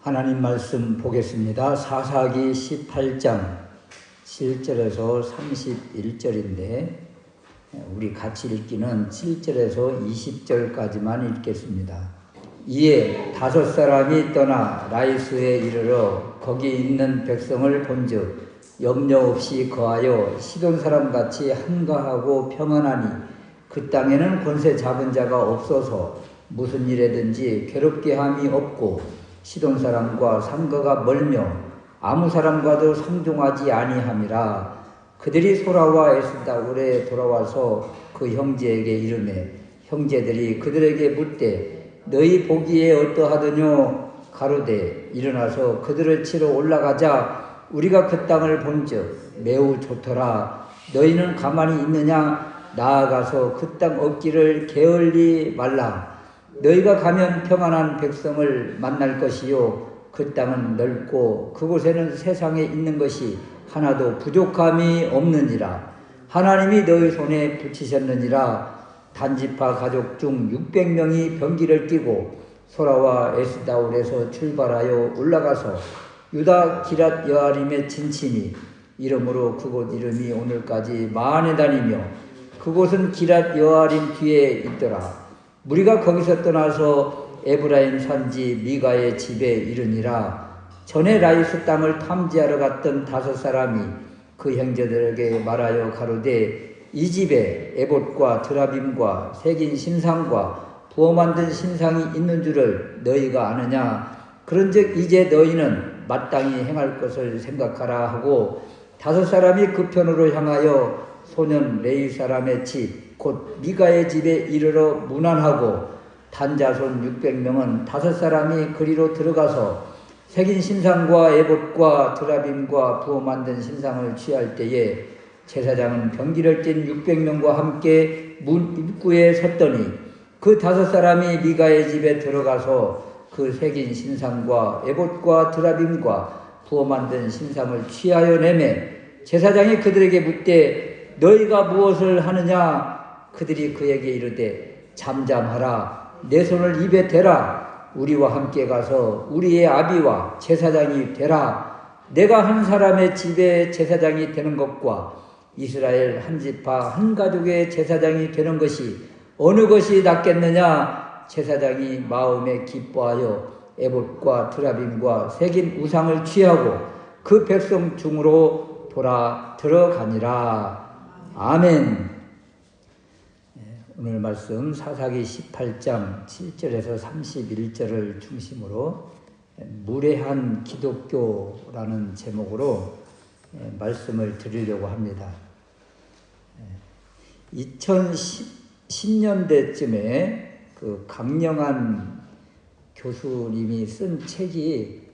하나님 말씀 보겠습니다. 사사기 18장 7절에서 31절인데 우리 같이 읽기는 7절에서 20절까지만 읽겠습니다. 이에 5사람이 떠나 라이스에 이르러 거기 있는 백성을 본즉 염려 없이 거하여 시돈 사람같이 한가하고 평안하니 그 땅에는 권세 잡은 자가 없어서 무슨 일에든지 괴롭게 함이 없고 시돈 사람과 상거가 멀며 아무 사람과도 상종하지 아니함이라. 그들이 소라와 에스다올에 돌아와서 그 형제에게 이르매 형제들이 그들에게 묻되 너희 보기에 어떠하더뇨? 가로되 일어나서 그들을 치러 올라가자. 우리가 그 땅을 본즉 매우 좋더라. 너희는 가만히 있느냐? 나아가서 그 땅 얻기를 게을리 말라. 너희가 가면 평안한 백성을 만날 것이요 그 땅은 넓고 그곳에는 세상에 있는 것이 하나도 부족함이 없느니라. 하나님이 너희 손에 붙이셨느니라. 단지파 가족 중 600명이 병기를 띠고 소라와 에스다올에서 출발하여 올라가서 유다 기랏 여아림에 진치니 이러므로 그곳 이름이 오늘까지 마하네단이며 그곳은 기랏 여아림 뒤에 있더라. 우리가 거기서 떠나서 에브라임 산지 미가의 집에 이르니라. 전에 라이스 땅을 탐지하러 갔던 5사람이 그 형제들에게 말하여 가로되 이 집에 에봇과 드라빔과 새긴 신상과 부어 만든 신상이 있는 줄을 너희가 아느냐? 그런즉 이제 너희는 마땅히 행할 것을 생각하라 하고 5사람이 그 편으로 향하여 소년 레위 사람의 집 곧 미가의 집에 이르러 문안하고 단자손 600명은 5사람이 그리로 들어가서 새긴 신상과 에봇과 드라빔과 부어 만든 신상을 취할 때에 제사장은 병기를 띤 600명과 함께 문 입구에 섰더니 그 5사람이 미가의 집에 들어가서 그 새긴 신상과 에봇과 드라빔과 부어 만든 신상을 취하여 내매 제사장이 그들에게 묻되 너희가 무엇을 하느냐? 그들이 그에게 이르되 잠잠하라. 내 손을 입에 대라. 우리와 함께 가서 우리의 아비와 제사장이 되라. 내가 한 사람의 집에 제사장이 되는 것과 이스라엘 한 지파 한 가족의 제사장이 되는 것이 어느 것이 낫겠느냐? 제사장이 마음에 기뻐하여 에봇과 드라빔과 새긴 우상을 취하고 그 백성 중으로 돌아 들어가니라. 아멘. 오늘 말씀 사사기 18장 7절에서 31절을 중심으로 무례한 기독교라는 제목으로 말씀을 드리려고 합니다. 2010년대쯤에 그 강령한 교수님이 쓴 책이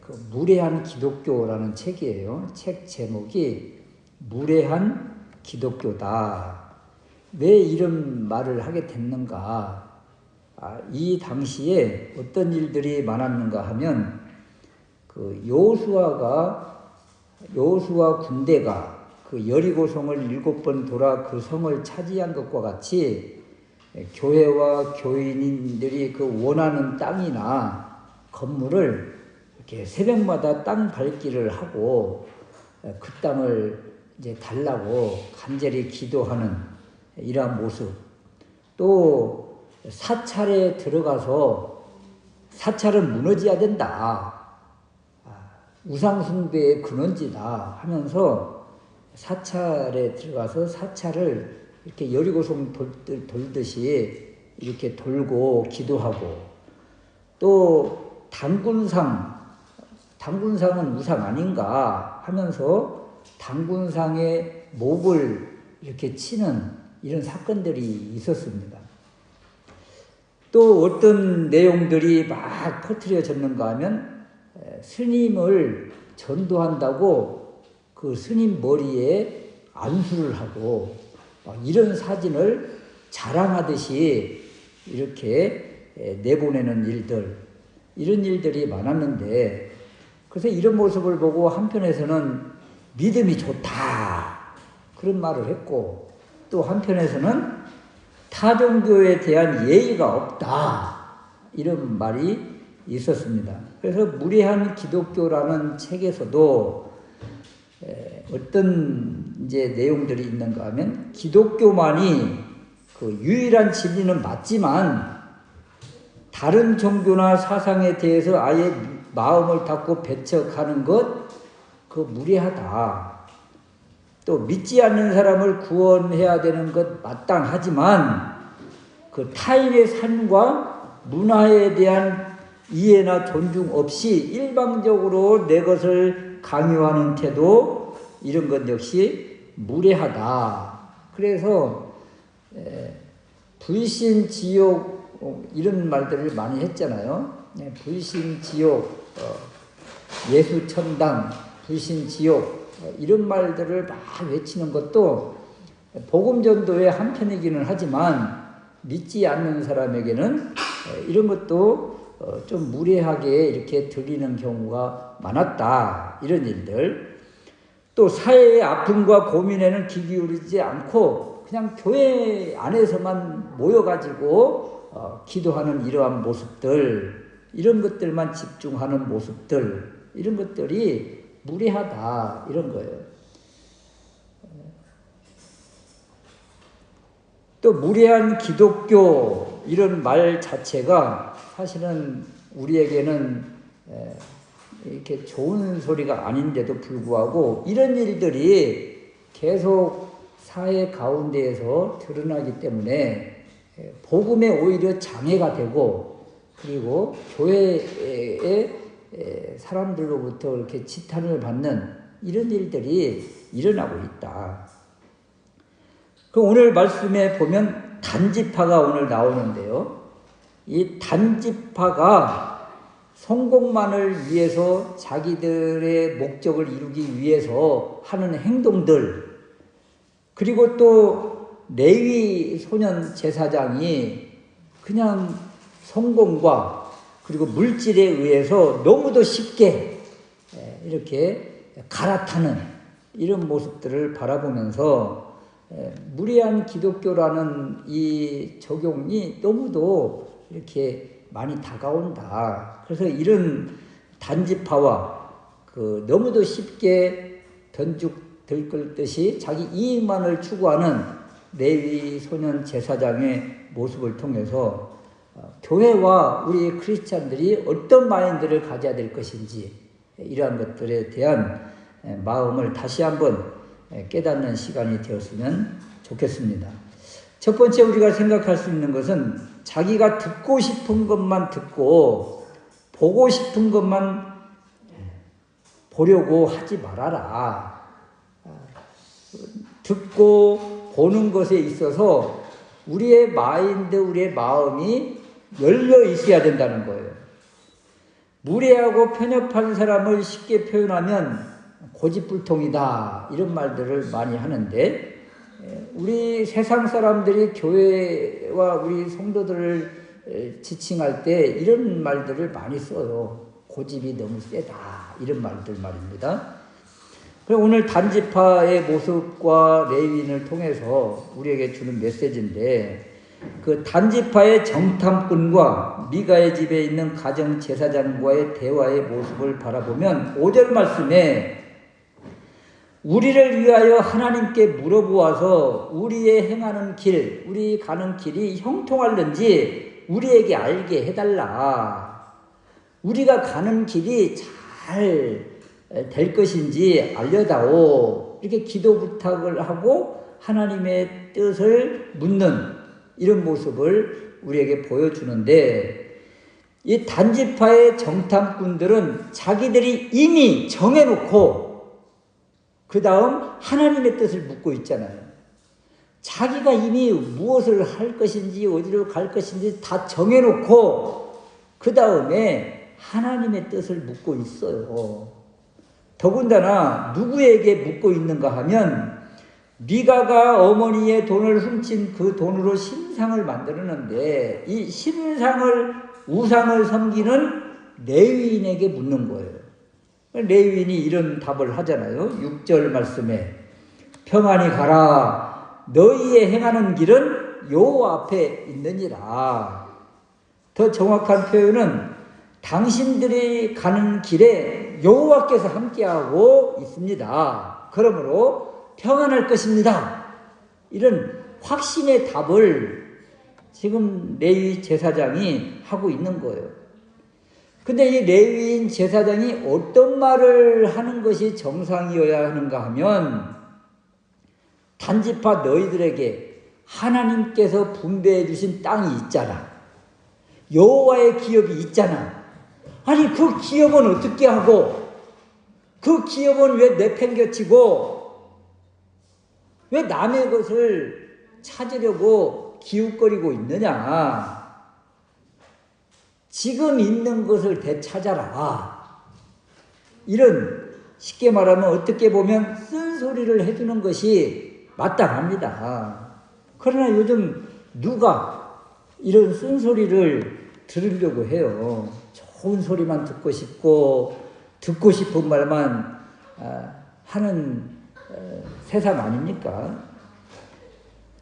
그 무례한 기독교라는 책이에요. 책 제목이 무례한 기독교다. 왜 이런 말을 하게 됐는가? 이 당시에 어떤 일들이 많았는가 하면 그 여호수아 군대가 그 여리고성을 7번 돌아 그 성을 차지한 것과 같이 교회와 교인들이 그 원하는 땅이나 건물을 이렇게 새벽마다 땅 밟기를 하고 그 땅을 이제 달라고 간절히 기도하는 이러한 모습. 또 사찰에 들어가서 사찰은 무너져야 된다. 우상숭배의 근원지다 하면서 사찰에 들어가서 사찰을 이렇게 여리고성 돌듯이 이렇게 돌고 기도하고 또 당군상은 우상 아닌가 하면서 당군상의 목을 이렇게 치는 이런 사건들이 있었습니다. 또 어떤 내용들이 막 퍼뜨려졌는가 하면 스님을 전도한다고 그 스님 머리에 안수를 하고 이런 사진을 자랑하듯이 이렇게 내보내는 일들, 이런 일들이 많았는데 그래서 이런 모습을 보고 한편에서는 믿음이 좋다 그런 말을 했고 또 한편에서는 타종교에 대한 예의가 없다 이런 말이 있었습니다. 그래서 무례한 기독교라는 책에서도 어떤 이제 내용들이 있는가 하면 기독교만이 그 유일한 진리는 맞지만 다른 종교나 사상에 대해서 아예 마음을 닫고 배척하는 것, 그 무례하다. 또 믿지 않는 사람을 구원해야 되는 것 마땅하지만 그 타인의 삶과 문화에 대한 이해나 존중 없이 일방적으로 내 것을 강요하는 태도, 이런 것 역시 무례하다. 그래서 불신, 지옥 이런 말들을 많이 했잖아요. 불신, 지옥, 예수 천당, 불신, 지옥 이런 말들을 막 외치는 것도 복음 전도의 한편이기는 하지만 믿지 않는 사람에게는 이런 것도 좀 무례하게 이렇게 들리는 경우가 많았다. 이런 일들. 또 사회의 아픔과 고민에는 귀 기울이지 않고 그냥 교회 안에서만 모여가지고 기도하는 이러한 모습들, 이런 것들만 집중하는 모습들, 이런 것들이 무례하다. 이런 거예요. 또 무례한 기독교 이런 말 자체가 사실은 우리에게는 이렇게 좋은 소리가 아닌데도 불구하고 이런 일들이 계속 사회 가운데에서 드러나기 때문에 복음에 오히려 장애가 되고, 그리고 교회의 사람들로부터 이렇게 지탄을 받는 이런 일들이 일어나고 있다. 그 오늘 말씀에 보면 단지파가 오늘 나오는데요. 이 단지파가 성공만을 위해서 자기들의 목적을 이루기 위해서 하는 행동들, 그리고 또 레위 소년 제사장이 그냥 성공과 그리고 물질에 의해서 너무도 쉽게 이렇게 갈아타는 이런 모습들을 바라보면서 무례한 기독교라는 이 적용이 너무도 이렇게 많이 다가온다. 그래서 이런 단지파와 그 너무도 쉽게 변죽 들끓듯이 자기 이익만을 추구하는 레위 소년 제사장의 모습을 통해서 교회와 우리 크리스찬들이 어떤 마인드를 가져야 될 것인지, 이러한 것들에 대한 마음을 다시 한번 깨닫는 시간이 되었으면 좋겠습니다. 첫 번째 우리가 생각할 수 있는 것은 자기가 듣고 싶은 것만 듣고 보고 싶은 것만 보려고 하지 말아라. 듣고 보는 것에 있어서 우리의 마인드, 우리의 마음이 열려 있어야 된다는 거예요. 무례하고 편협한 사람을 쉽게 표현하면 고집불통이다, 이런 말들을 많이 하는데, 우리 세상 사람들이 교회와 우리 성도들을 지칭할 때 이런 말들을 많이 써요. 고집이 너무 세다, 이런 말들 말입니다. 오늘 단지파의 모습과 레위인을 통해서 우리에게 주는 메시지인데, 그 단지파의 정탐꾼과 미가의 집에 있는 가정 제사장과의 대화의 모습을 바라보면 5절 말씀에 우리를 위하여 하나님께 물어보아서 우리의 행하는 길, 우리 가는 길이 형통할는지 우리에게 알게 해달라. 우리가 가는 길이 잘 될 것인지 알려다오. 이렇게 기도 부탁을 하고 하나님의 뜻을 묻는 이런 모습을 우리에게 보여주는데, 이 단지파의 정탐꾼들은 자기들이 이미 정해놓고 그 다음 하나님의 뜻을 묻고 있잖아요. 자기가 이미 무엇을 할 것인지 어디로 갈 것인지 다 정해놓고 그 다음에 하나님의 뜻을 묻고 있어요. 더군다나 누구에게 묻고 있는가 하면 미가가 어머니의 돈을 훔친 그 돈으로 신상을 만들었는데 이 신상을, 우상을 섬기는 레위인에게 묻는 거예요. 레위인이 이런 답을 하잖아요. 6절 말씀에 평안히 가라. 너희의 행하는 길은 여호와 앞에 있느니라. 더 정확한 표현은 당신들이 가는 길에 여호와께서 함께하고 있습니다. 그러므로 평안할 것입니다. 이런 확신의 답을 지금 레위 제사장이 하고 있는 거예요. 근데 이 레위인 제사장이 어떤 말을 하는 것이 정상이어야 하는가 하면, 단지파 너희들에게 하나님께서 분배해 주신 땅이 있잖아. 여호와의 기업이 있잖아. 아니 그 기업은 어떻게 하고, 그 기업은 왜 내팽개치고, 왜 남의 것을 찾으려고 기웃거리고 있느냐. 지금 있는 것을 되찾아라. 이런, 쉽게 말하면 어떻게 보면 쓴소리를 해주는 것이 마땅합니다. 그러나 요즘 누가 이런 쓴소리를 들으려고 해요. 좋은 소리만 듣고 싶고 듣고 싶은 말만 하는 세상 아닙니까?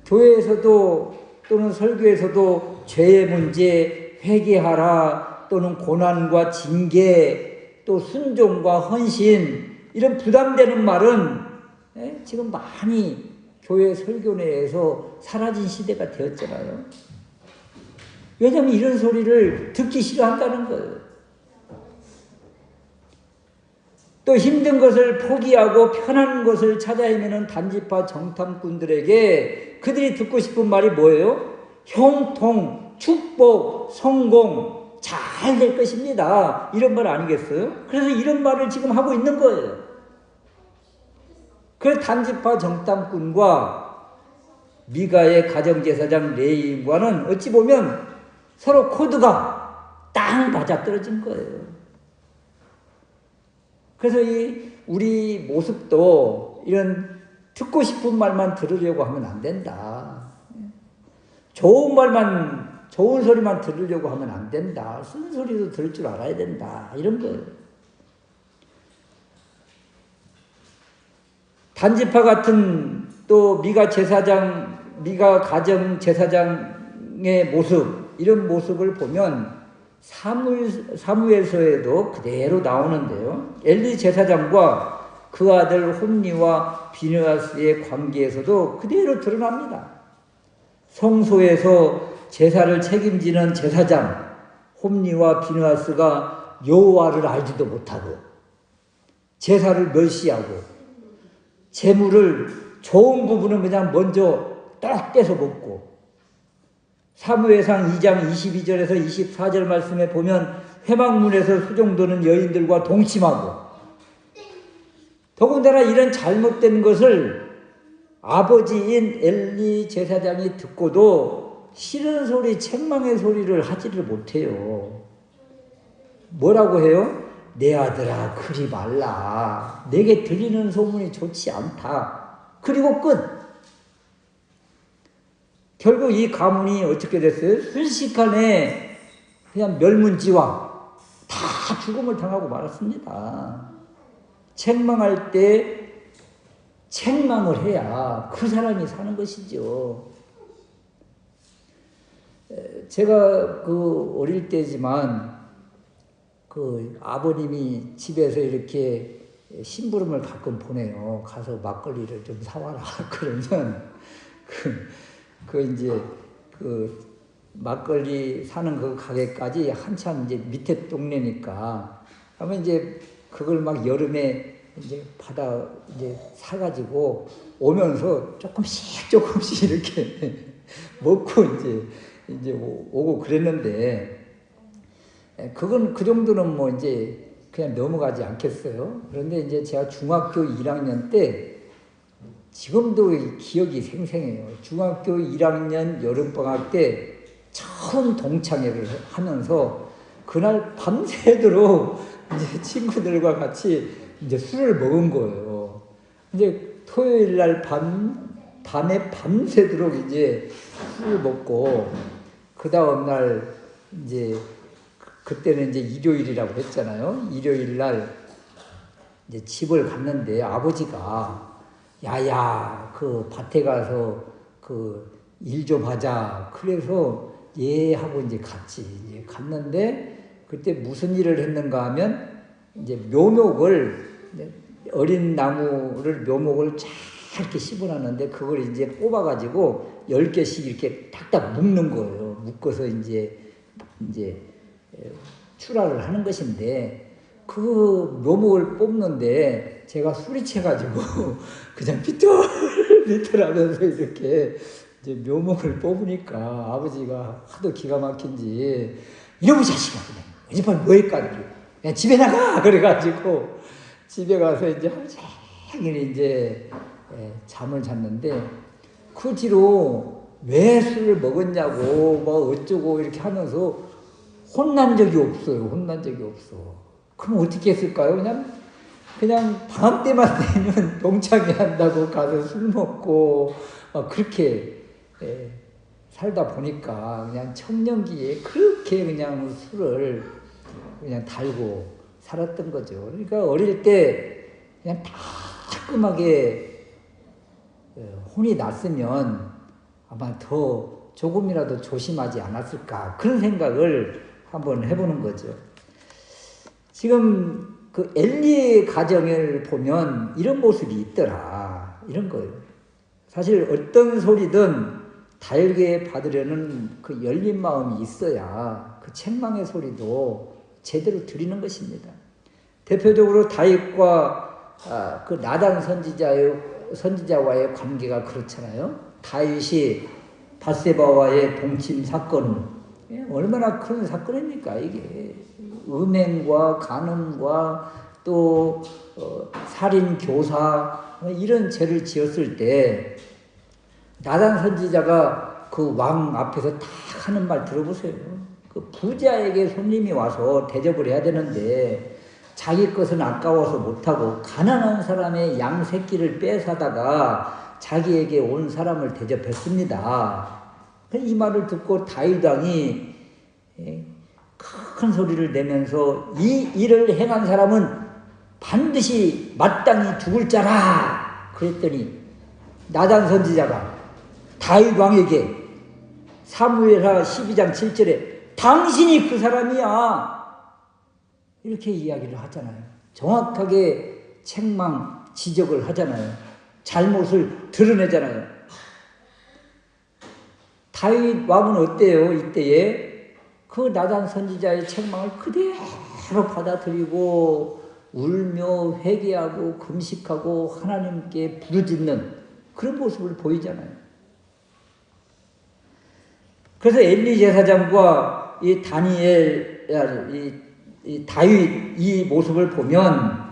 교회에서도 또는 설교에서도 죄의 문제, 회개하라, 또는 고난과 징계, 또 순종과 헌신, 이런 부담되는 말은 지금 많이 교회 설교 내에서 사라진 시대가 되었잖아요. 왜냐하면 이런 소리를 듣기 싫어한다는 거예요. 또 힘든 것을 포기하고 편한 것을 찾아 헤매는 단지파 정탐꾼들에게 그들이 듣고 싶은 말이 뭐예요? 형통, 축복, 성공, 잘 될 것입니다. 이런 말 아니겠어요? 그래서 이런 말을 지금 하고 있는 거예요. 그 단지파 정탐꾼과 미가의 가정제사장 레위인과는 어찌 보면 서로 코드가 딱 맞아떨어진 거예요. 그래서 우리 모습도 이런 듣고 싶은 말만 들으려고 하면 안 된다. 좋은 소리만 들으려고 하면 안 된다. 쓴소리도 들을 줄 알아야 된다. 이런 거예요. 단지파 같은 또 미가 가정 제사장의 모습, 이런 모습을 보면 사무엘서에도 그대로 나오는데요. 엘리 제사장과 그 아들 홈니와 비느하스의 관계에서도 그대로 드러납니다. 성소에서 제사를 책임지는 제사장 홈니와 비느하스가 여호와를 알지도 못하고 제사를 멸시하고 재물을 좋은 부분은 그냥 먼저 딱 떼서 먹고, 사무엘상 2장 22절에서 24절 말씀에 보면 회막문에서 수종도는 여인들과 동침하고, 더군다나 이런 잘못된 것을 아버지인 엘리 제사장이 듣고도 싫은 소리, 책망의 소리를 하지를 못해요. 뭐라고 해요? 내 아들아 그리 말라. 내게 들리는 소문이 좋지 않다. 그리고 끝. 결국 이 가문이 어떻게 됐어요? 순식간에 그냥 멸문지와 다 죽음을 당하고 말았습니다. 책망할 때 책망을 해야 그 사람이 사는 것이죠. 제가 어릴 때지만 아버님이 집에서 이렇게 심부름을 가끔 보내요. 가서 막걸리를 좀 사와라. 그러면 이제 막걸리 사는 그 가게까지 한참 이제 밑에 동네니까 하면 이제 그걸 막 여름에 이제 이제 사가지고 오면서 조금씩 이렇게 먹고 이제 오고 그랬는데, 그건 그 정도는 뭐 이제 그냥 넘어가지 않겠어요. 그런데 이제 제가 중학교 1학년 때, 지금도 기억이 생생해요. 중학교 1학년 여름방학 때 처음 동창회를 하면서 그날 밤새도록 이제 친구들과 같이 이제 술을 먹은 거예요. 이제 토요일 날 밤에 밤새도록 이제 술을 먹고, 그 다음날 이제 그때는 이제 일요일이라고 했잖아요. 일요일 날 이제 집을 갔는데 아버지가 야야 그 밭에 가서 일 좀 하자. 그래서 하고 이제 갔지. 이제 갔는데 그때 무슨 일을 했는가 하면 이제 묘목을 어린 나무를 묘목을 쫙 이렇게 씹어놨는데 그걸 이제 뽑아가지고 10개씩 이렇게 딱딱 묶는 거예요. 묶어서 이제 출하를 하는 것인데 그 묘목을 뽑는데 제가 술이 채가지고 그냥 비틀비틀하면서 이렇게 이제 묘목을 뽑으니까 아버지가 하도 기가 막힌지 이놈의 자식아 그냥 어젯밤 뭐했까 그냥 집에 나가 그래가지고 집에 가서 이제 하루 종일 이제 잠을 잤는데 그 뒤로 왜 술을 먹었냐고 뭐 어쩌고 이렇게 하면서 혼난 적이 없어요. 혼난 적이 없어. 그럼 어떻게 했을까요? 그냥 방학 때만 되면 동창회 한다고 가서 술 먹고 그렇게 살다 보니까 그냥 청년기에 그렇게 그냥 술을 그냥 달고 살았던 거죠. 그러니까 어릴 때 그냥 따끔하게 혼이 났으면 아마 더 조금이라도 조심하지 않았을까 그런 생각을 한번 해보는 거죠. 지금 그 엘리의 가정을 보면 이런 모습이 있더라 이런 거예요. 사실 어떤 소리든 달게 받으려는 그 열린 마음이 있어야 그 책망의 소리도 제대로 들리는 것입니다. 대표적으로 다윗과 그 나단 선지자와의 관계가 그렇잖아요. 다윗이 밧세바와의 동침 사건 얼마나 큰 사건입니까 이게. 음행과 간음과 또 살인 교사 이런 죄를 지었을 때 나단 선지자가 그 왕 앞에서 딱 하는 말 들어보세요. 그 부자에게 손님이 와서 대접을 해야 되는데 자기 것은 아까워서 못하고 가난한 사람의 양 새끼를 빼사다가 자기에게 온 사람을 대접했습니다. 이 말을 듣고 다윗 왕이 큰 소리를 내면서 이 일을 행한 사람은 반드시 마땅히 죽을 자라 그랬더니 나단 선지자가 다윗 왕에게 사무엘하 12장 7절에 당신이 그 사람이야 이렇게 이야기를 하잖아요. 정확하게 책망 지적을 하잖아요. 잘못을 드러내잖아요. 다윗 왕은 어때요? 이때에 그 나단 선지자의 책망을 그대로 받아들이고 울며 회개하고 금식하고 하나님께 부르짖는 그런 모습을 보이잖아요. 그래서 엘리 제사장과 이 다윗 이 모습을 보면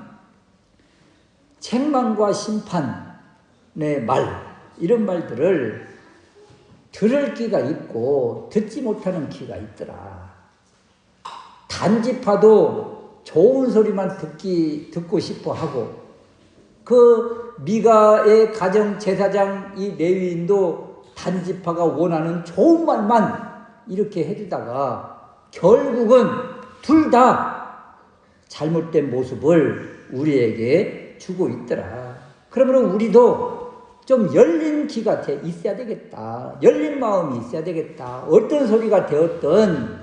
책망과 심판의 말 이런 말들을 들을 귀가 있고 듣지 못하는 귀가 있더라. 단지파도 좋은 소리만 듣고 싶어 하고 그 미가의 가정 제사장 이 레위인도 단지파가 원하는 좋은 말만 이렇게 해주다가 결국은 둘 다 잘못된 모습을 우리에게 주고 있더라. 그러면 우리도 좀 열린 귀가 있어야 되겠다. 열린 마음이 있어야 되겠다. 어떤 소리가 되었든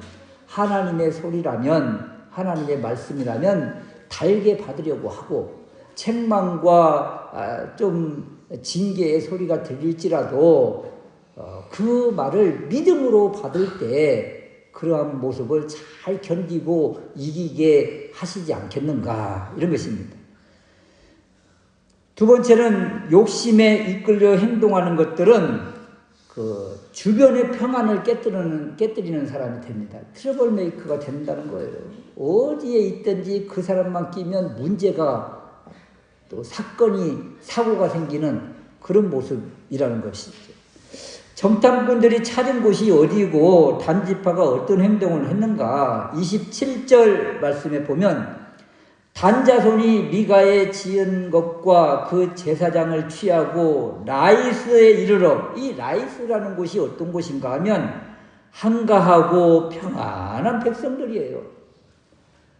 하나님의 소리라면 하나님의 말씀이라면 달게 받으려고 하고 책망과 좀 징계의 소리가 들릴지라도 그 말을 믿음으로 받을 때 그러한 모습을 잘 견디고 이기게 하시지 않겠는가 이런 것입니다. 두 번째는 욕심에 이끌려 행동하는 것들은 그 주변의 평안을 깨뜨리는 사람이 됩니다. 트러블 메이커가 된다는 거예요. 어디에 있든지 그 사람만 끼면 문제가 또 사고가 생기는 그런 모습이라는 것이죠. 정탐꾼들이 찾은 곳이 어디고 단지파가 어떤 행동을 했는가 27절 말씀에 보면 단자손이 미가에 지은 것과 그 제사장을 취하고 라이스에 이르러 이 라이스라는 곳이 어떤 곳인가 하면 한가하고 평안한 백성들이에요.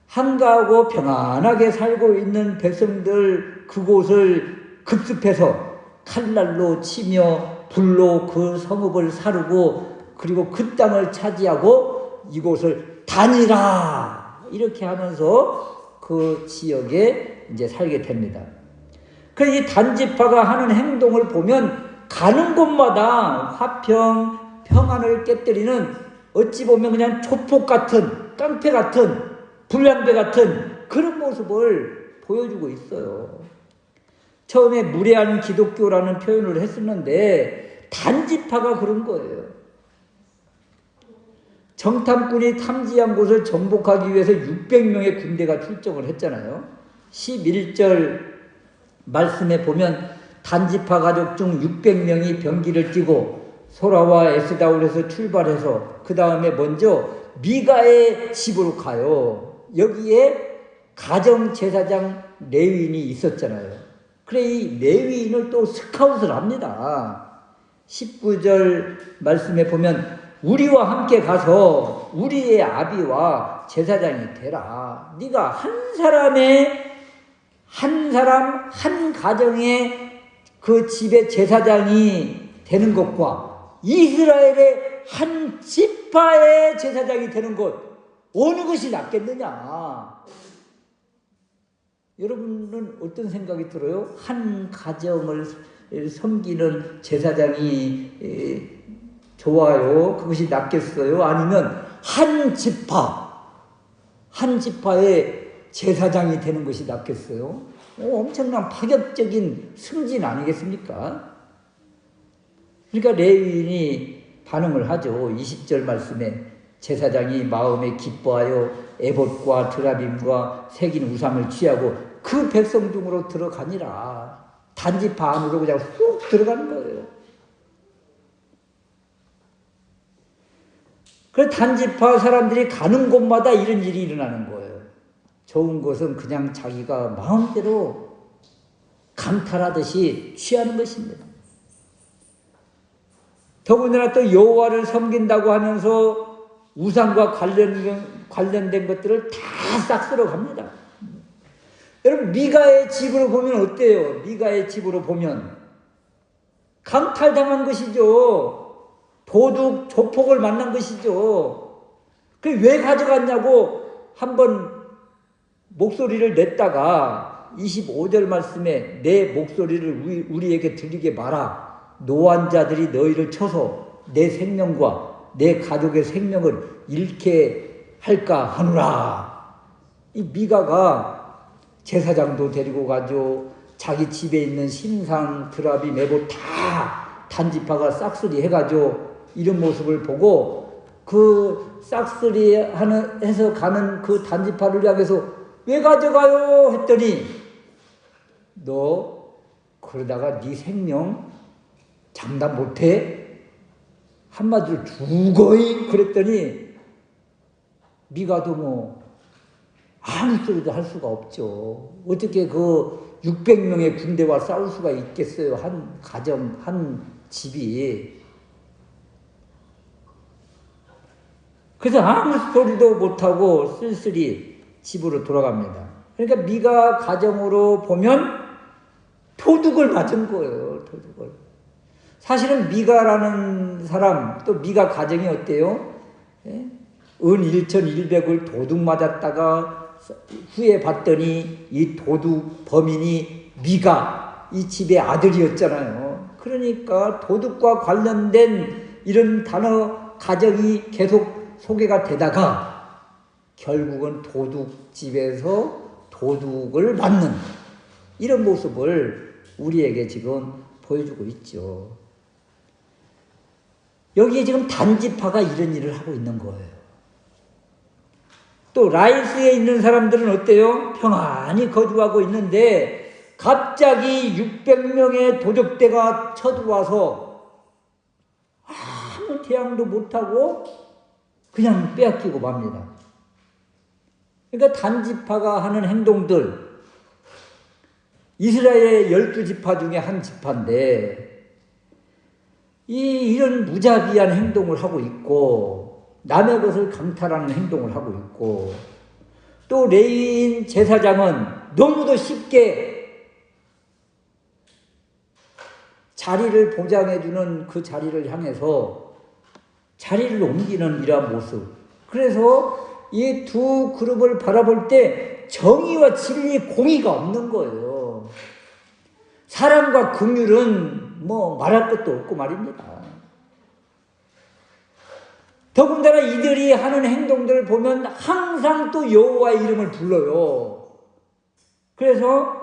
한가하고 평안하게 살고 있는 백성들 그곳을 급습해서 칼날로 치며 불로 그 성읍을 사르고 그리고 그 땅을 차지하고 이곳을 단이라 이렇게 하면서 그 지역에 이제 살게 됩니다. 그래서 이 단지파가 하는 행동을 보면 가는 곳마다 화평, 평안을 깨뜨리는 어찌 보면 그냥 조폭 같은, 깡패 같은, 불량배 같은 그런 모습을 보여주고 있어요. 처음에 무례한 기독교라는 표현을 했었는데 단지파가 그런 거예요. 정탐꾼이 탐지한 곳을 정복하기 위해서 600명의 군대가 출정을 했잖아요. 11절 말씀에 보면 단지파 가족 중 600명이 병기를 띠고 소라와 에스다올에서 출발해서 그 다음에 먼저 미가의 집으로 가요. 여기에 가정제사장 레위인이 있었잖아요. 그래 이 레위인을 또 스카웃을 합니다. 19절 말씀에 보면 우리와 함께 가서 우리의 아비와 제사장이 되라. 네가 한 사람 한 가정의 그 집의 제사장이 되는 것과 이스라엘의 한 지파의 제사장이 되는 것 어느 것이 낫겠느냐? 여러분은 어떤 생각이 들어요? 한 가정을 섬기는 제사장이 좋아요? 그것이 낫겠어요? 아니면 한 지파의 제사장이 되는 것이 낫겠어요? 엄청난 파격적인 승진 아니겠습니까? 그러니까 레위인이 반응을 하죠. 20절 말씀에 제사장이 마음에 기뻐하여 에봇과 드라빔과 새긴 우상을 취하고 그 백성 중으로 들어가니라. 단지파 안으로 그냥 훅 들어가는 거예요. 그래서 단지파 사람들이 가는 곳마다 이런 일이 일어나는 거예요. 좋은 것은 그냥 자기가 마음대로 강탈하듯이 취하는 것입니다. 더군다나 또 여호와를 섬긴다고 하면서 우상과 관련된 것들을 다 싹 쓸어 갑니다. 여러분 미가의 집으로 보면 어때요? 미가의 집으로 보면 강탈당한 것이죠. 도둑, 조폭을 만난 것이죠. 그게 왜 가져갔냐고 한번 목소리를 냈다가 25절 말씀에 내 목소리를 우리에게 들리게 마라. 노환자들이 너희를 쳐서 내 생명과 내 가족의 생명을 잃게 할까 하노라. 이 미가가 제사장도 데리고 가죠. 자기 집에 있는 신상, 드라비, 메보 다 단지파가 싹쓸이 해가지고 이런 모습을 보고 그 싹쓸이 해서 가는 그 단지파를 향해서 왜 가져가요? 했더니 너 그러다가 네 생명 장담 못해? 한마디로 죽어이 그랬더니 미가도 뭐 아무 소리도 할 수가 없죠. 어떻게 그 600명의 군대와 싸울 수가 있겠어요? 한 가정, 한 집이. 그래서 아무 소리도 못하고 쓸쓸히 집으로 돌아갑니다. 그러니까 미가 가정으로 보면 도둑을 맞은 거예요. 도둑을. 사실은 미가라는 사람, 또 미가 가정이 어때요? 은 1,100을 도둑 맞았다가 후에 봤더니 이 도둑 범인이 미가 이 집의 아들이었잖아요. 그러니까 도둑과 관련된 이런 단어 가정이 계속 소개가 되다가 결국은 도둑집에서 도둑을 맞는 이런 모습을 우리에게 지금 보여주고 있죠. 여기에 지금 단지파가 이런 일을 하고 있는 거예요. 또 라이스에 있는 사람들은 어때요? 평안히 거주하고 있는데 갑자기 600명의 도적대가 쳐들어와서 아무 대항도 못하고 그냥 빼앗기고 맙니다. 그러니까 단지파가 하는 행동들, 이스라엘의 12지파 중에 한 지파인데 이런 무자비한 행동을 하고 있고 남의 것을 강탈하는 행동을 하고 있고 또 레위인 제사장은 너무도 쉽게 자리를 보장해주는 그 자리를 향해서 자리를 옮기는 이러한 모습. 그래서 이 두 그룹을 바라볼 때 정의와 진리, 공의가 없는 거예요. 사랑과 긍휼은 뭐 말할 것도 없고 말입니다. 더군다나 이들이 하는 행동들을 보면 항상 또 여호와의 이름을 불러요. 그래서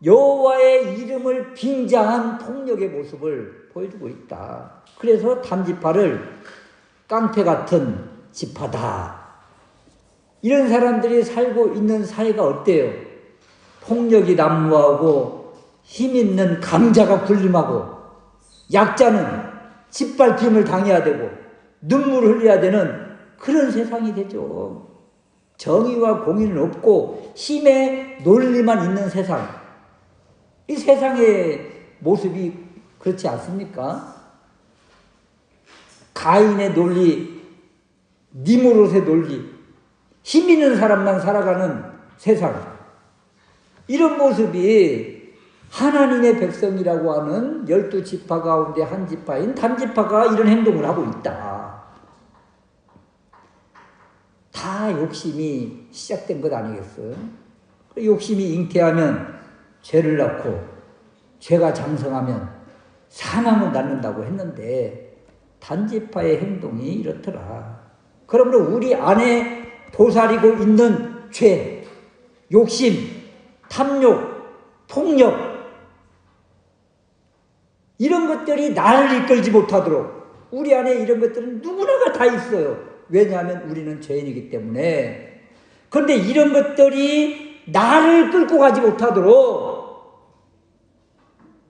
여호와의 이름을 빙자한 폭력의 모습을 보여주고 있다. 그래서 단지파를 깡패 같은 지파다. 이런 사람들이 살고 있는 사회가 어때요? 폭력이 난무하고 힘있는 강자가 군림하고 약자는 짓밟힘을 당해야 되고 눈물을 흘려야 되는 그런 세상이 되죠. 정의와 공의는 없고 힘의 논리만 있는 세상. 이 세상의 모습이 그렇지 않습니까? 가인의 논리, 니무롯의 논리, 힘 있는 사람만 살아가는 세상. 이런 모습이 하나님의 백성이라고 하는 12지파 가운데 한 지파인 단지파가 이런 행동을 하고 있다. 다 욕심이 시작된 것 아니겠어요? 욕심이 잉태하면 죄를 낳고 죄가 장성하면 사망을 낳는다고 했는데 단지파의 행동이 이렇더라. 그러므로 우리 안에 도사리고 있는 죄, 욕심, 탐욕, 폭력 이런 것들이 나를 이끌지 못하도록 우리 안에 이런 것들은 누구나가 다 있어요. 왜냐하면 우리는 죄인이기 때문에. 그런데 이런 것들이 나를 끌고 가지 못하도록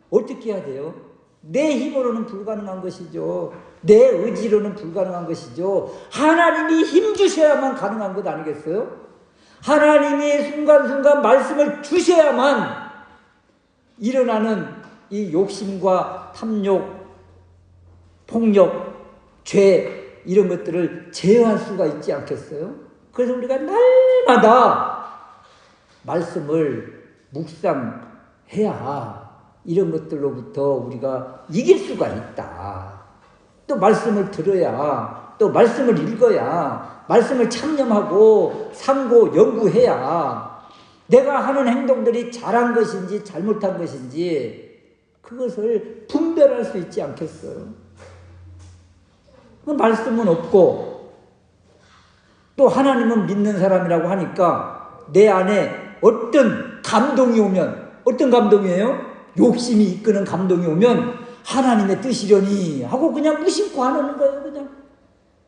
어떻게 해야 돼요? 내 힘으로는 불가능한 것이죠. 내 의지로는 불가능한 것이죠. 하나님이 힘 주셔야만 가능한 것 아니겠어요? 하나님이 순간순간 말씀을 주셔야만 일어나는 이 욕심과 탐욕, 폭력, 죄 이런 것들을 제어할 수가 있지 않겠어요? 그래서 우리가 날마다 말씀을 묵상해야 이런 것들로부터 우리가 이길 수가 있다. 또 말씀을 들어야, 또 말씀을 읽어야, 말씀을 참념하고 상고 연구해야 내가 하는 행동들이 잘한 것인지 잘못한 것인지 그것을 분별할 수 있지 않겠어요? 말씀은 없고 또 하나님은 믿는 사람이라고 하니까 내 안에 어떤 감동이 오면, 어떤 감동이에요? 욕심이 이끄는 감동이 오면 하나님의 뜻이려니 하고 그냥 무심코 하는 거예요. 그냥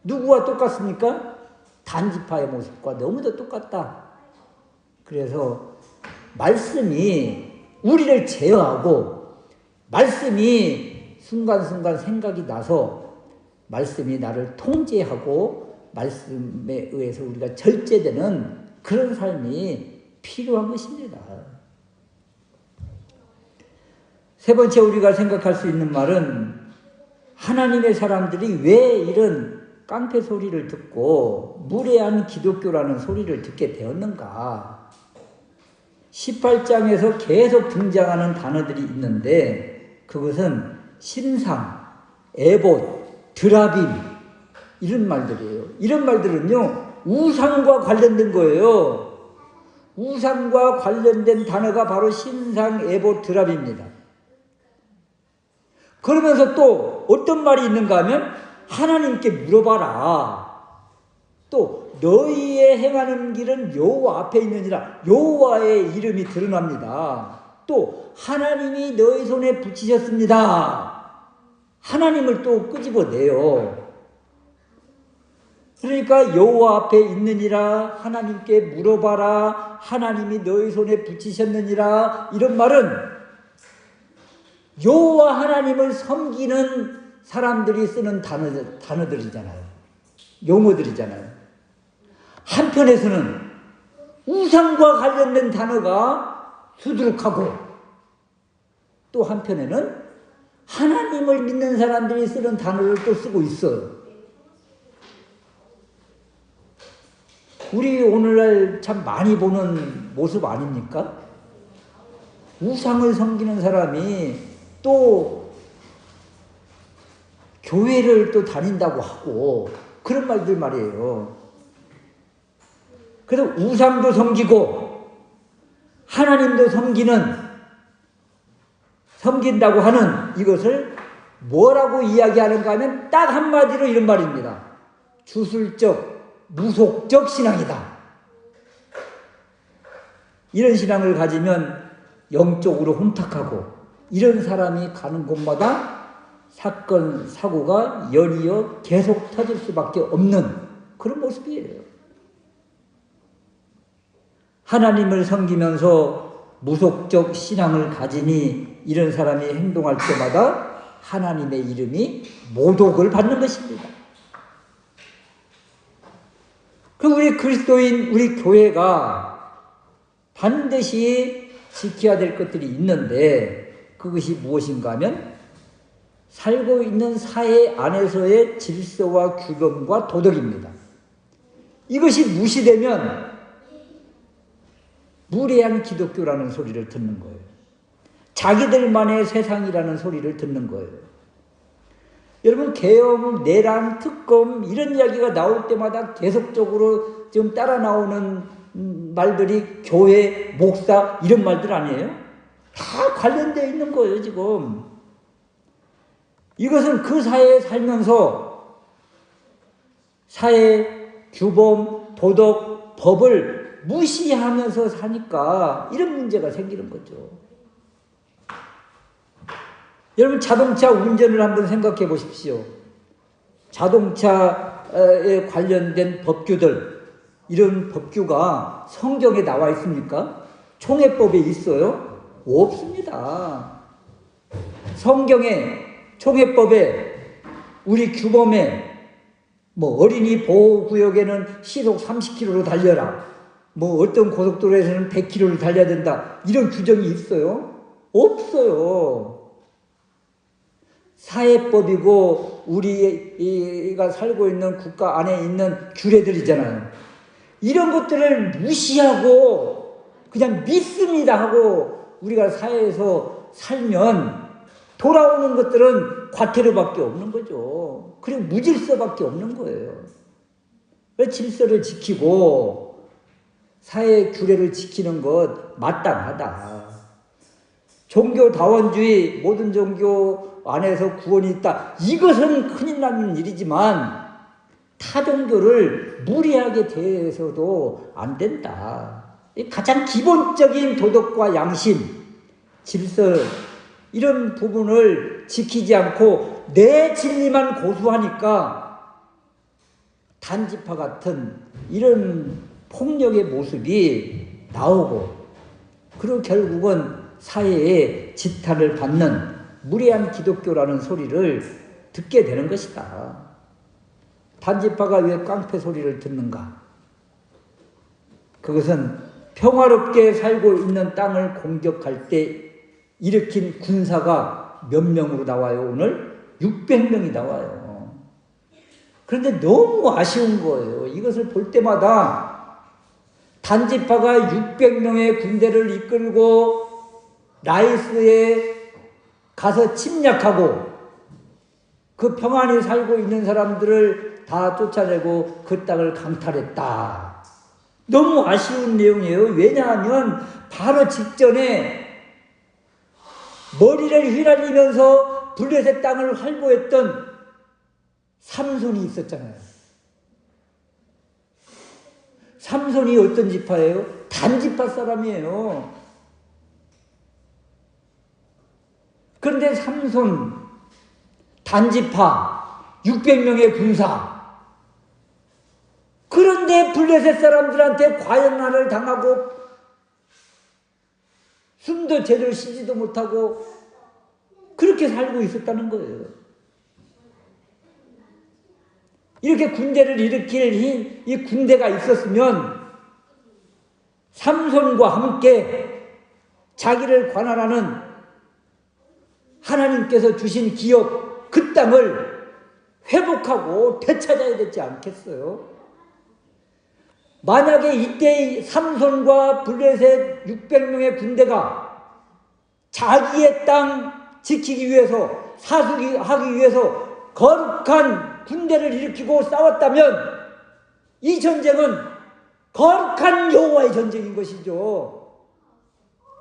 누구와 똑같습니까? 단지파의 모습과 너무도 똑같다. 그래서 말씀이 우리를 제어하고 말씀이 순간순간 생각이 나서 말씀이 나를 통제하고 말씀에 의해서 우리가 절제되는 그런 삶이 필요한 것입니다. 세 번째 우리가 생각할 수 있는 말은 하나님의 사람들이 왜 이런 깡패 소리를 듣고 무례한 기독교라는 소리를 듣게 되었는가. 18장에서 계속 등장하는 단어들이 있는데 그것은 신상, 에봇, 드라빔 이런 말들이에요. 이런 말들은요 우상과 관련된 거예요. 우상과 관련된 단어가 바로 신상, 에봇, 드라빔입니다. 그러면서 또 어떤 말이 있는가 하면 하나님께 물어봐라. 또 너희의 행하는 길은 여호와 앞에 있느니라. 여호와의 이름이 드러납니다. 또 하나님이 너희 손에 붙이셨습니다. 하나님을 또 끄집어내요. 그러니까 여호와 앞에 있느니라, 하나님께 물어봐라, 하나님이 너희 손에 붙이셨느니라, 이런 말은 여호와 하나님을 섬기는 사람들이 쓰는 단어들이잖아요. 용어들이잖아요. 한편에서는 우상과 관련된 단어가 수두룩하고 또 한편에는 하나님을 믿는 사람들이 쓰는 단어를 또 쓰고 있어요. 우리 오늘날 참 많이 보는 모습 아닙니까? 우상을 섬기는 사람이 또 교회를 또 다닌다고 하고 그런 말들 말이에요. 그래서 우상도 섬기고 하나님도 섬긴다고 하는 이것을 뭐라고 이야기하는가 하면 딱 한마디로 이런 말입니다. 주술적, 무속적 신앙이다. 이런 신앙을 가지면 영적으로 혼탁하고 이런 사람이 가는 곳마다 사건, 사고가 연이어 계속 터질 수밖에 없는 그런 모습이에요. 하나님을 섬기면서 무속적 신앙을 가지니 이런 사람이 행동할 때마다 하나님의 이름이 모독을 받는 것입니다. 우리 그리스도인, 우리 교회가 반드시 지켜야 될 것들이 있는데 그것이 무엇인가 하면 살고 있는 사회 안에서의 질서와 규범과 도덕입니다. 이것이 무시되면 무례한 기독교라는 소리를 듣는 거예요. 자기들만의 세상이라는 소리를 듣는 거예요. 여러분, 계엄, 내란, 특검 이런 이야기가 나올 때마다 계속적으로 지금 따라 나오는 말들이 교회, 목사 이런 말들 아니에요? 다 관련되어 있는 거예요, 지금. 이것은 그 사회에 살면서 사회, 규범, 도덕, 법을 무시하면서 사니까 이런 문제가 생기는 거죠. 여러분, 자동차 운전을 한번 생각해 보십시오. 자동차에 관련된 법규들, 이런 법규가 성경에 나와 있습니까? 총회법에 있어요? 없습니다. 성경에, 총회법에, 우리 규범에 어린이 보호구역에는 시속 30km로 달려라. 어떤 고속도로에서는 100km를 달려야 된다. 이런 규정이 있어요? 없어요. 사회법이고 우리가 살고 있는 국가 안에 있는 규례들이잖아요. 이런 것들을 무시하고 그냥 믿습니다 하고 우리가 사회에서 살면 돌아오는 것들은 과태료밖에 없는 거죠. 그리고 무질서밖에 없는 거예요. 질서를 지키고 사회 규례를 지키는 것 마땅하다. 종교다원주의, 모든 종교 안에서 구원이 있다. 이것은 큰일 나는 일이지만 타 종교를 무리하게 대해서도 안 된다. 가장 기본적인 도덕과 양심, 질서 이런 부분을 지키지 않고 내 진리만 고수하니까 단지파 같은 이런 폭력의 모습이 나오고 그리고 결국은 사회에 지탄을 받는 무례한 기독교라는 소리를 듣게 되는 것이다. 단지파가 왜 깡패 소리를 듣는가? 그것은 평화롭게 살고 있는 땅을 공격할 때 일으킨 군사가 몇 명으로 나와요? 오늘 600명이 나와요. 그런데 너무 아쉬운 거예요. 이것을 볼 때마다 단지파가 600명의 군대를 이끌고 라이스에 가서 침략하고 그 평안히 살고 있는 사람들을 다 쫓아내고 그 땅을 강탈했다. 너무 아쉬운 내용이에요. 왜냐하면 바로 직전에 머리를 휘날리면서 블레셋 땅을 활보했던 삼손이 있었잖아요. 삼손이 어떤 지파예요? 단지파 사람이에요. 그런데 삼손, 단지파, 600명의 군사. 그런데 블레셋 사람들한테 과연난을 당하고 숨도 제대로 쉬지도 못하고 그렇게 살고 있었다는 거예요. 이렇게 군대를 일으킬 이 군대가 있었으면 삼손과 함께 자기를 관할하는 하나님께서 주신 기업, 그 땅을 회복하고 되찾아야 되지 않겠어요? 만약에 이때 삼손과 블레셋 600명의 군대가 자기의 땅 지키기 위해서, 사수하기 위해서 거룩한 군대를 일으키고 싸웠다면 이 전쟁은 거룩한 여호와의 전쟁인 것이죠.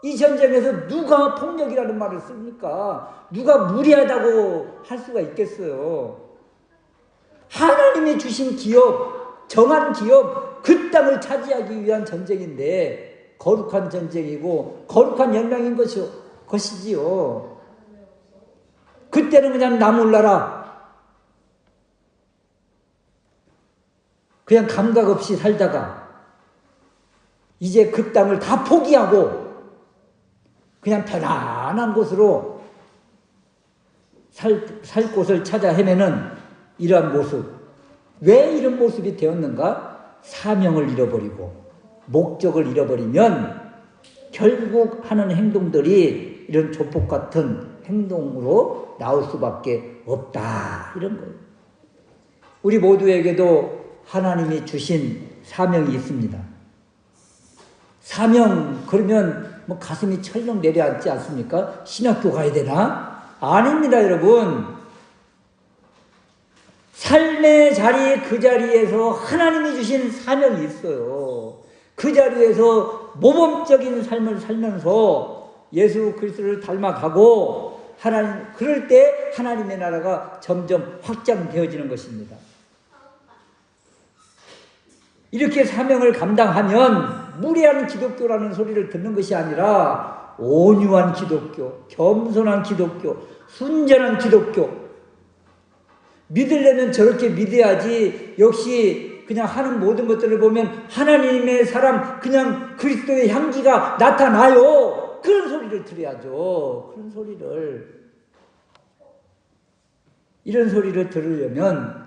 이 전쟁에서 누가 폭력이라는 말을 씁니까? 누가 무리하다고 할 수가 있겠어요? 하나님이 주신 기업, 정한 기업, 그 땅을 차지하기 위한 전쟁인데 거룩한 전쟁이고 거룩한 영광인 것이지요. 그때는 그냥 나 몰라라, 그냥 감각 없이 살다가 이제 그 땅을 다 포기하고 그냥 편안한 곳으로 살 곳을 찾아 헤매는 이러한 모습. 왜 이런 모습이 되었는가? 사명을 잃어버리고 목적을 잃어버리면 결국 하는 행동들이 이런 조폭 같은 행동으로 나올 수밖에 없다, 이런 거예요. 우리 모두에게도 하나님이 주신 사명이 있습니다. 사명, 그러면 뭐 가슴이 철렁 내려앉지 않습니까? 신학교 가야 되나? 아닙니다, 여러분. 삶의 자리, 그 자리에서 하나님이 주신 사명이 있어요. 그 자리에서 모범적인 삶을 살면서 예수 그리스도를 닮아가고 그럴 때 하나님의 나라가 점점 확장되어지는 것입니다. 이렇게 사명을 감당하면 무례한 기독교라는 소리를 듣는 것이 아니라 온유한 기독교, 겸손한 기독교, 순전한 기독교. 믿으려면 저렇게 믿어야지. 역시 그냥 하는 모든 것들을 보면 하나님의 사람, 그냥 그리스도의 향기가 나타나요. 그런 소리를 들어야죠. 그런 소리를. 이런 소리를 들으려면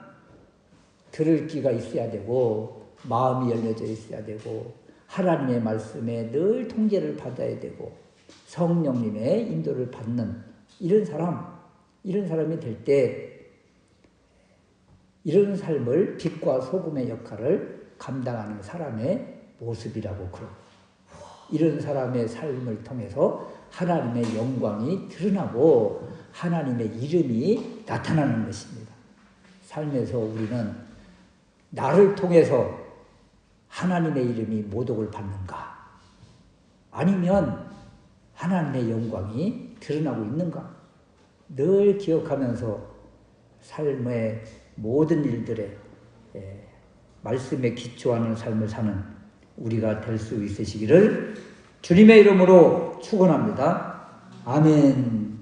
들을 귀가 있어야 되고 마음이 열려져 있어야 되고 하나님의 말씀에 늘 통제를 받아야 되고 성령님의 인도를 받는 이런 사람이 될 때 이런 삶을 빛과 소금의 역할을 감당하는 사람의 모습이라고 그러고, 이런 사람의 삶을 통해서 하나님의 영광이 드러나고 하나님의 이름이 나타나는 것입니다. 삶에서 우리는 나를 통해서 하나님의 이름이 모독을 받는가? 아니면 하나님의 영광이 드러나고 있는가? 늘 기억하면서 삶의 모든 일들에 말씀에 기초하는 삶을 사는 우리가 될 수 있으시기를 주님의 이름으로 축원합니다. 아멘.